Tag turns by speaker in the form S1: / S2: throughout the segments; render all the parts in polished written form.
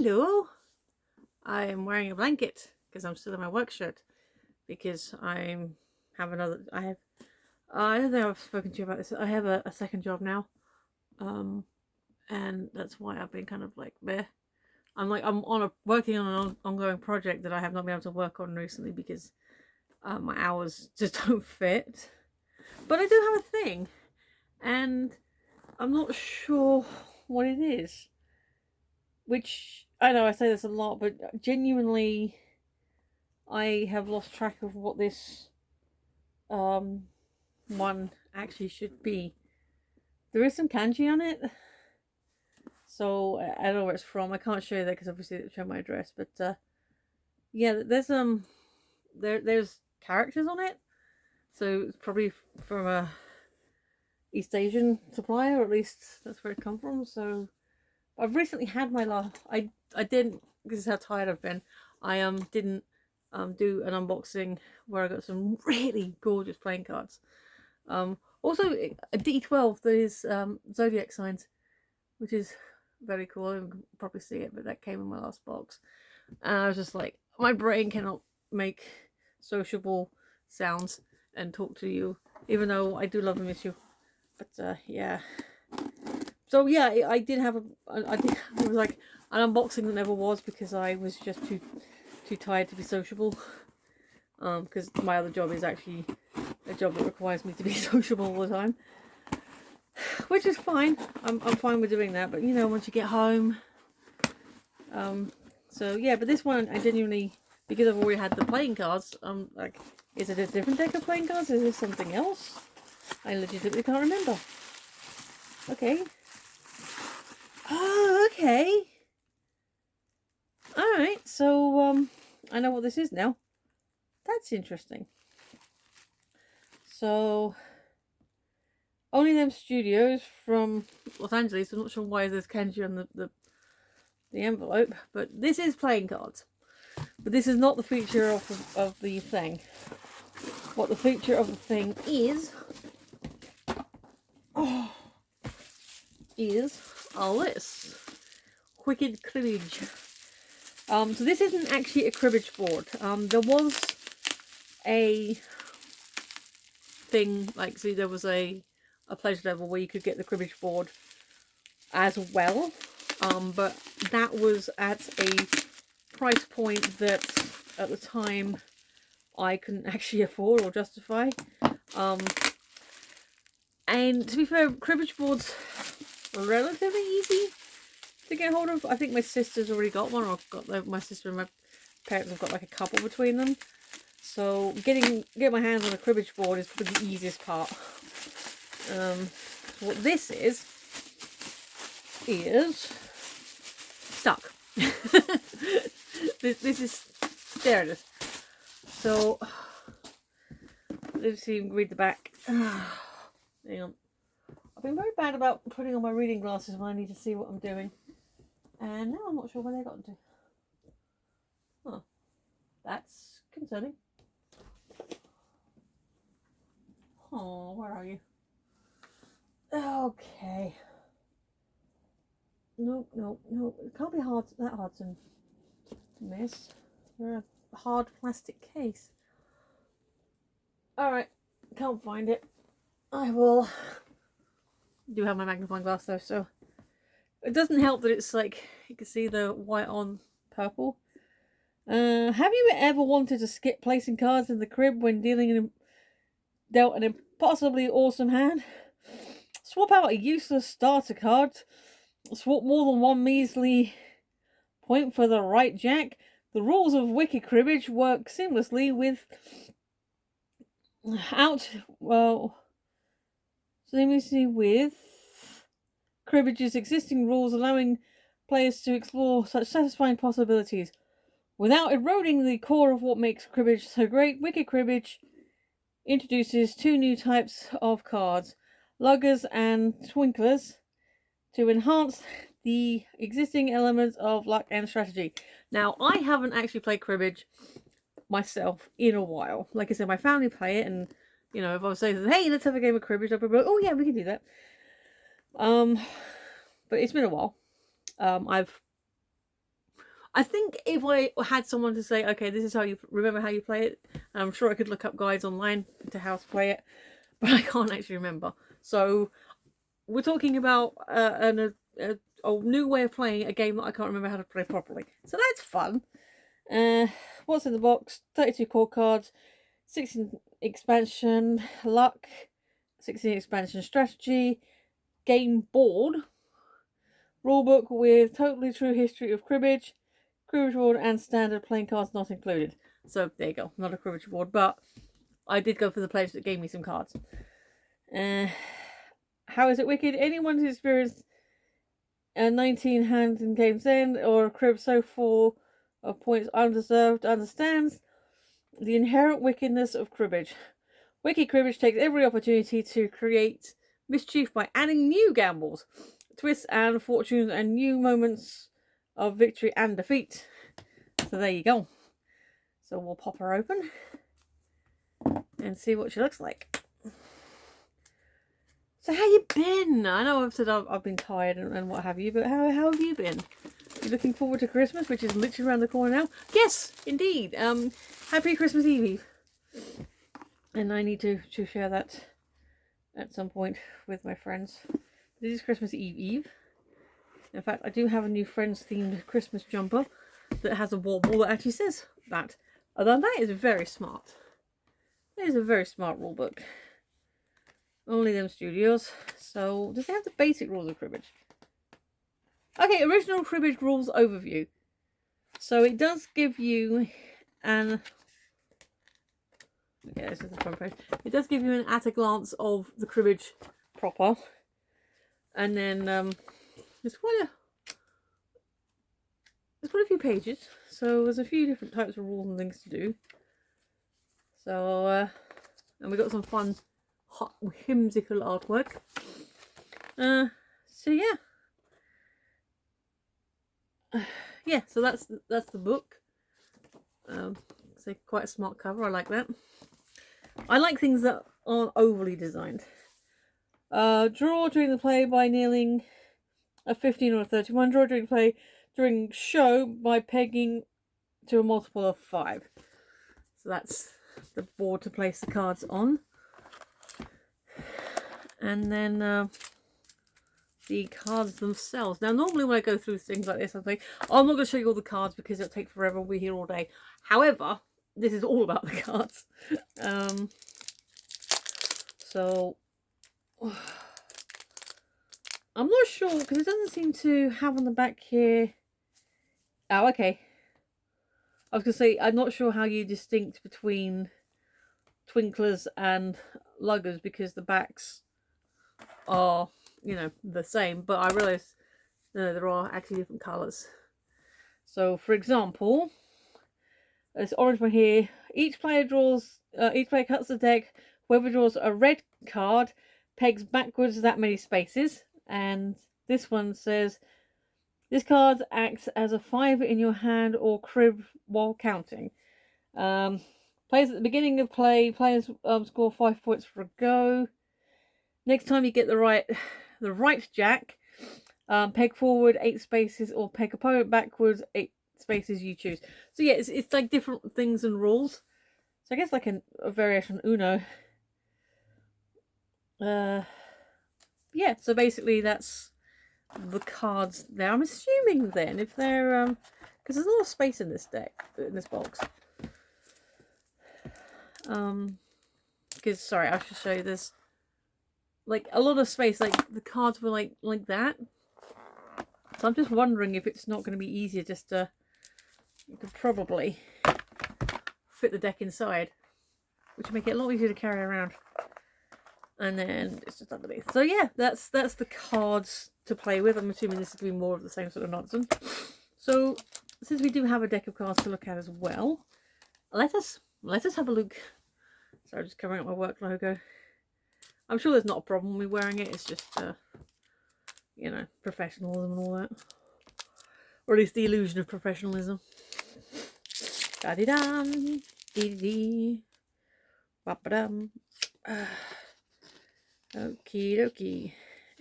S1: Hello. I am wearing a blanket because I'm still in my work shirt because I don't think I've spoken to you about this. I have a second job now. Um and that's why I've been kind of like meh. I'm working on an ongoing project that I have not been able to work on recently because my hours just don't fit. But I do have a thing, and I'm not sure what it is. Which I know I say this a lot, but genuinely, I have lost track of what this um one actually should be. There is some kanji on it, so I don't know where it's from. I can't show you that because obviously it's show my address. But yeah, there's characters on it, so it's probably from a East Asian supplier, or at least that's where it come from. So I've recently had my last. I didn't. This is how tired I've been. I didn't do an unboxing where I got some really gorgeous playing cards. Also a D12 that is zodiac signs, which is very cool. You can probably see it, but that came in my last box. And I was just like, my brain cannot make sociable sounds and talk to you, even though I do love and miss you. But yeah. So yeah, I did have it was like an unboxing that never was because I was just too tired to be sociable. Because my other job is actually a job that requires me to be sociable all the time, which is fine. I'm fine with doing that, but you know, once you get home, so yeah. But this one, I genuinely, because I've already had the playing cards, like, is it a different deck of playing cards? Is this something else? I legitimately can't remember. Okay. Oh, okay. Alright, so, I know what this is now. That's interesting. So, Only Them Studios from Los Angeles. I'm not sure why there's kanji on the envelope, but this is playing cards. But this is not the feature of the thing. What the feature of the thing is this Wicked Cribbage. So this isn't actually a cribbage board. There was a thing, like, see, there was a pleasure level where you could get the cribbage board as well. But that was at a price point that at the time I couldn't actually afford or justify. And to be fair, cribbage boards are relatively easy to get hold of. I think my sister's already got one, or my sister and my parents have got like a couple between them. So getting my hands on a cribbage board is probably the easiest part. What this is stuck. this is, there it is. So let's see, read the back. Hang on. I've been very bad about putting on my reading glasses when I need to see what I'm doing. And now I'm not sure where they got into. Huh. That's concerning. Oh, where are you? Okay. Nope. It can't be that hard to miss. They're a hard plastic case. Alright. Can't find it. I do have my magnifying glass though, so it doesn't help that it's like you can see the white on purple. Have you ever wanted to skip placing cards in the crib when dealt an impossibly awesome hand? Swap out a useless starter card. Swap more than one measly point for the right jack. The rules of Wicked Cribbage work seamlessly with Cribbage's existing rules, allowing players to explore such satisfying possibilities. Without eroding the core of what makes Cribbage so great, Wicked Cribbage introduces two new types of cards, Luggers and Twinklers, to enhance the existing elements of luck and strategy. Now, I haven't actually played Cribbage myself in a while. Like I said, my family play it, and you know, if I was saying, hey, let's have a game of Cribbage, I'd be like, oh yeah, we can do that. But it's been a while. I've I think if I had someone to say, okay, this is how you remember how you play it, I'm sure I could look up guides online to how to play it, but I can't actually remember. So we're talking about a new way of playing a game that I can't remember how to play properly. So that's fun. What's in the box? 32 core cards, 16 expansion luck, 16 expansion strategy, game board, rulebook with totally true history of cribbage, cribbage board, and standard playing cards not included. So there you go, not a cribbage board, but I did go for the pledge that gave me some cards. How is it wicked? Anyone who's experienced a 19 hand in game's end or a crib so full of points undeserved understands the inherent wickedness of cribbage. Wicked cribbage takes every opportunity to create mischief by adding new gambles, twists and fortunes, and new moments of victory and defeat. So there you go. So we'll pop her open and see what she looks like. So how you been? I know I've said I've been tired and what have you, but how have you been? You looking forward to Christmas, which is literally around the corner now? Yes, indeed. Happy Christmas Eve. And I need to share that at some point with my friends. This is Christmas Eve. In fact, I do have a new Friends themed Christmas jumper that has a wobble that actually says that. Although that is very smart. That is a very smart rule book. Only them studios. So, does it have the basic rules of cribbage? Okay, original cribbage rules overview. So it does give you an... Okay, this is the front page. It does give you an at a glance of the cribbage proper. And then there's quite a few pages. So there's a few different types of rules and things to do. So, and we got some fun hot whimsical artwork. So yeah. Yeah, so that's the book. It's quite a smart cover. I like that. I like things that aren't overly designed. Draw during the play by nailing a 15 or a 31. Draw during play during show by pegging to a multiple of 5. So that's the board to place the cards on. And then the cards themselves. Now, normally when I go through things like this, I think, I'm not going to show you all the cards because it'll take forever. We'll be here all day. However, this is all about the cards. So, I'm not sure because it doesn't seem to have on the back here. Oh, okay. I was going to say, I'm not sure how you distinct between Twinklers and Luggers because the backs are, you know, the same, but I realised there are actually different colours. So, for example, this orange one here, each player cuts the deck. Whoever draws a red card pegs backwards that many spaces. And this one says, this card acts as a 5 in your hand or crib while counting. Plays at the beginning of play, players score 5 points for a go. Next time you get the right jack, peg forward 8 spaces or peg opponent backwards 8 spaces you choose. So yeah, it's like different things and rules. So I guess like a variation Uno. Yeah, so basically that's the cards there. I'm assuming then if they're because there's a lot of space in this deck, in this box. Because sorry, I should show you this. Like a lot of space, like the cards were like that. So I'm just wondering if it's not going to be easier just to, you could probably fit the deck inside, which would make it a lot easier to carry around. And then it's just underneath. So yeah, that's the cards to play with. I'm assuming this is going to be more of the same sort of nonsense. So since we do have a deck of cards to look at as well, let us have a look. Sorry, just covering up my work logo. I'm sure there's not a problem with wearing it. It's just, you know, professionalism and all that. Or at least the illusion of professionalism. Da-di-dum, dee-dee-dee, ba-ba-dum. Okie dokie.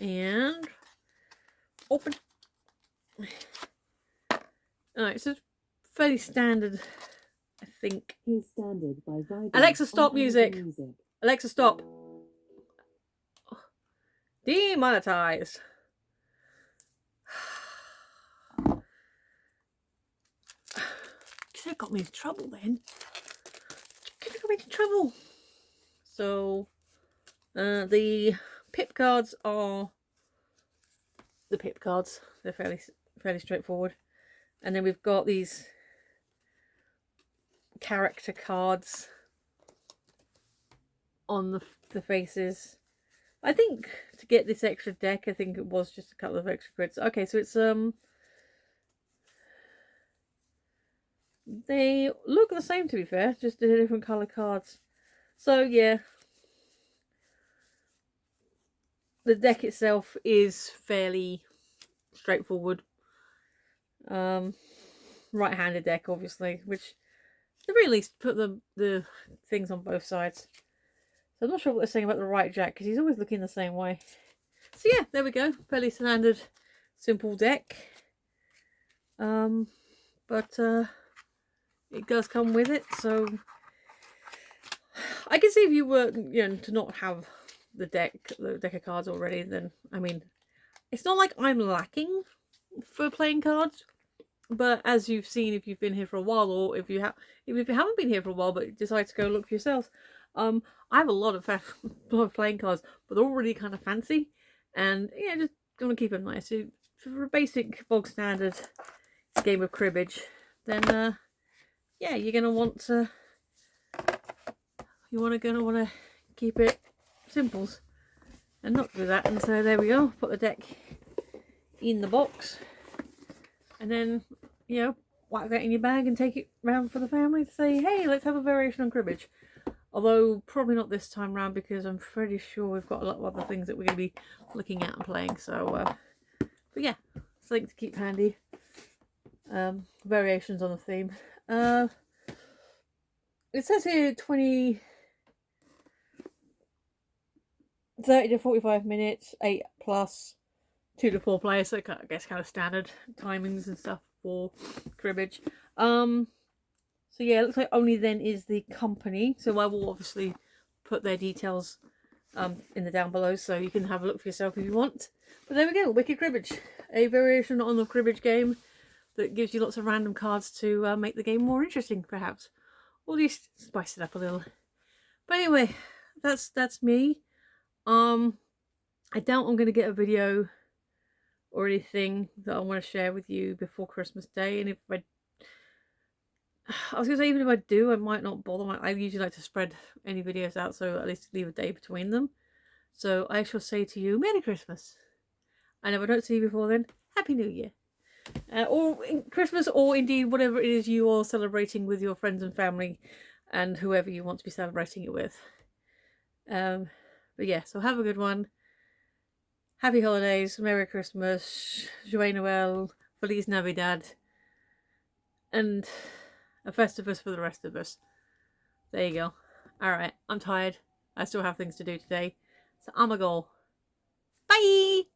S1: And open. Alright, so it's fairly standard, I think.
S2: Here's Standard by Vibe.
S1: Alexa, stop music. Alexa, stop. Demonetized. Could have got me into trouble then. Could have got me into trouble. So, the pip cards are the pip cards. They're fairly straightforward. And then we've got these character cards on the faces. I think to get this extra deck, I think it was just a couple of extra grids. Okay, so it's they look the same, to be fair, just they're different colour cards. So yeah, the deck itself is fairly straightforward. Right-handed deck, obviously, which at the very least put the things on both sides. So I'm not sure what they're saying about the right jack, because he's always looking the same way. So yeah, there we go. Fairly standard, simple deck. But it does come with it, so I can see if you were, to not have the deck of cards already, then, I mean, it's not like I'm lacking for playing cards, but as you've seen, if you've been here for a while, or if you haven't been here for a while but decide to go look for yourselves, I have a lot of playing cards, but they're all really kind of fancy, and yeah, just gonna keep them nice. So for a basic bog standard game of cribbage, then yeah, you're gonna want to keep it simples and not do that. And so there we go. Put the deck in the box, and then whack that in your bag and take it round for the family to say, hey, let's have a variation on cribbage. Although probably not this time round, because I'm pretty sure we've got a lot of other things that we're going to be looking at and playing. So, but yeah, something to keep handy. Variations on the theme. It says here 30 to 45 minutes, 8 plus, 2 to 4 players. So I guess kind of standard timings and stuff for cribbage. So yeah, it looks like Only Then is the company. So I will obviously put their details in the down below, so you can have a look for yourself if you want. But there we go, Wicked Cribbage, a variation on the cribbage game that gives you lots of random cards to make the game more interesting, perhaps, or at least spice it up a little. But anyway, that's me. I doubt I'm going to get a video or anything that I want to share with you before Christmas Day, and if I was going to say, even if I do, I might not bother. I usually like to spread any videos out, so at least leave a day between them. So I shall say to you, Merry Christmas. And if I don't see you before then, Happy New Year. Or Christmas, or indeed whatever it is you are celebrating with your friends and family and whoever you want to be celebrating it with. But yeah, so have a good one. Happy holidays, Merry Christmas, Joyeux Noel, Feliz Navidad, and a Festivus for the rest of us. There you go. Alright, I'm tired. I still have things to do today. So I'm a go. Bye!